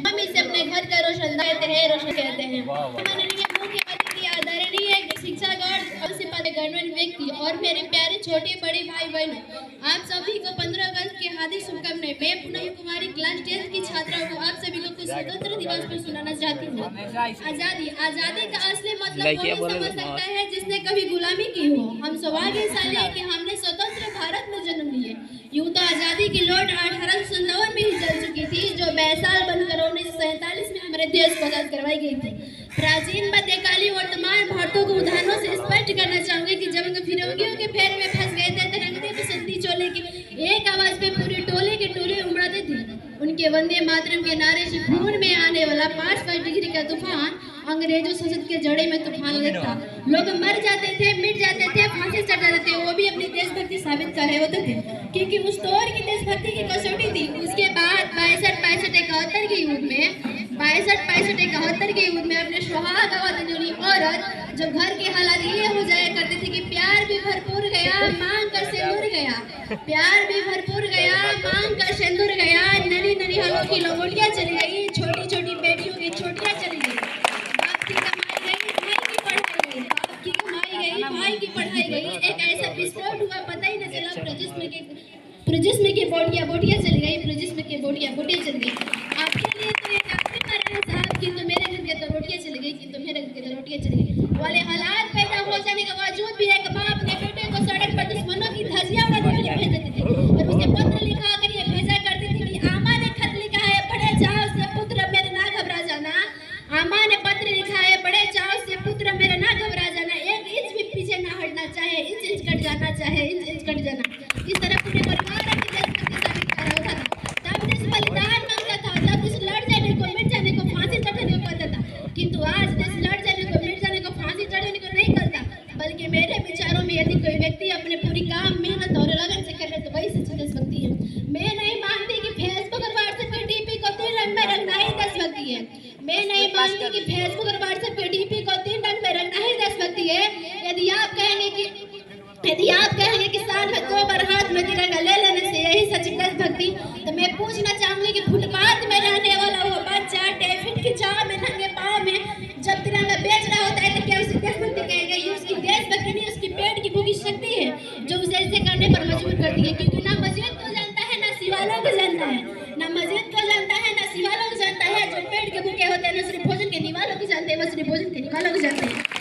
हम इसे अपने घर का रोशन कहते हैं। माननीय मुख्य अतिथि आदरणीय शिक्षागण गणमान्य व्यक्ति और मेरे प्यारे छोटे बड़े भाई बहनों, आप सभी को 15 अगस्त की हार्दिक शुभकामनाएं। मैं पुनः कुमारी क्लास 10 की छात्रा हूँ। आप सभी को कुछ स्वतंत्र दिवस पर सुनाना चाहती हूँ। आजादी का असली मतलब वही समझ सकता है जिसने कभी गुलामी की हो। हम सौभाग्यशाली है कि हमने स्वतंत्र भारत में जन्म लिए। यूं तो आजादी की लौट 1857 में ही चल चुकी थी, जो बैसाल बनकर 1947 में हमारे देश को आजाद करवाई गई थी। प्राचीन मध्यकालीन वर्तमान भारतों को उदाहरणों से स्पष्ट करना चाहूंगी कि जब फिरंगियों के फेर में फंस गए थे तो रंगते बसंती चोले की एक आवाज पे पूरे टोले के टोले उमड़ाते थे। उनके वंदे मातरम के नारे से खून में आने वाला 5 डिग्री का तूफान अंग्रेजों संसद के जड़े में तूफान लगता। लोग मर जाते थे, मिट जाते थे, फांसी चढ़ जाते थे, वो भी अपनी देशभक्ति साबित कर रहे होते थे, क्योंकि उस दौर की देशभक्ति की कसौटी थी। उसके बाद 62-65-71 के युद्ध में अपने सुहाग गवा देने वाली औरत जब घर के हालात ये हो जाया करते थे कि प्यार भी भरपूर गया, मांग कर सिंदूर गया, प्यार भी भरपूर गया, मांग कर सिंदूर गया, ननी ननी हाथों की लंगोटियां चली गई, छोटी छोटी बेटियों की छोटियां चली गई, बाप की कमाई गई, भाई की पढ़ाई गई, एक ऐसा विस्फोट हुआ पता ही न चला, प्रजिस्म की बोटियां चली गई, प्रजिस्म की बोटियां चली गई। आपके लिए तो ये काफी मरा है साहब, किंतु मेरे घर के तो रोटियां चली गई, किंतु मेरे घर के तो रोटियां चली गई वाले हालात पैदा हो जाने के बावजूद भी एक बाप अपने बेटे को सड़क पर दुश्मनों की धज्जियां उड़ाने के लिए भेज देते थे और उसे पत्र लिखा कर ये भेजा करते थे कि आमा ने खत लिखा है, बड़े चाव से पुत्र मेरे ना घबरा जाना। आमा ने पत्र लिखा है, बड़े चाव से पुत्र मेरे ना घबरा जाना, एक इंच भी पीछे ना हटना चाहे, इंच कट जाना चाहे, इंच कट जाना। इस तरह पूरे परिवार अपनी देशभक्ति साबित कर रहा था। तब देश बलिदान मांगता था, तब देश लड़ जाने को, मिट जाने को, फांसी चढ़ने को कहता था, किंतु आज देश लड़ जाने को, मिट जाने को, फांसी चढ़ने को नहीं करता, बल्कि मेरे विचारों में यदि कोई व्यक्ति अपने पूरी काम, मेहनत और लगन से करे तो वही सच्ची देशभक्ति है। मैं नहीं मानती कि फेसबुक और व्हाट्सएप के डीपी को 3 रंग में रंगना ही देशभक्ति है। मैं नहीं मानती कि फेसबुक और व्हाट्सएप के डीपी को 3 रंग में रंगना ही देशभक्ति है। यदि आप कहेंगे कि साल में 2 बार हाथ में तिरंगा ले लेने से यही सच्ची देशभक्ति, तो मैं पूछना चाहूंगी कि फुटपाथ में रहने वाला वो बच्चा टिफिन की चाह में नंगे पाँव में जब तिरंगा बेच रहा होता है तो क्या उसे देशभक्ति कहेगा? ये उसकी देशभक्ति नहीं, उसकी पेट की भूखी शक्ति है जो उसे ऐसे करने पर मजबूर करती है, क्योंकि ना मस्जिद को जानता है, ना शिवालयों को जानता है, ना मस्जिद को जानता है, ना शिवालयों को जानता है। जो पेट के भूखे होते हैं ना सिर्फ भोजन के निवालों को जानते हैं, वो सिर्फ भोजन के निवालों को जानते हैं।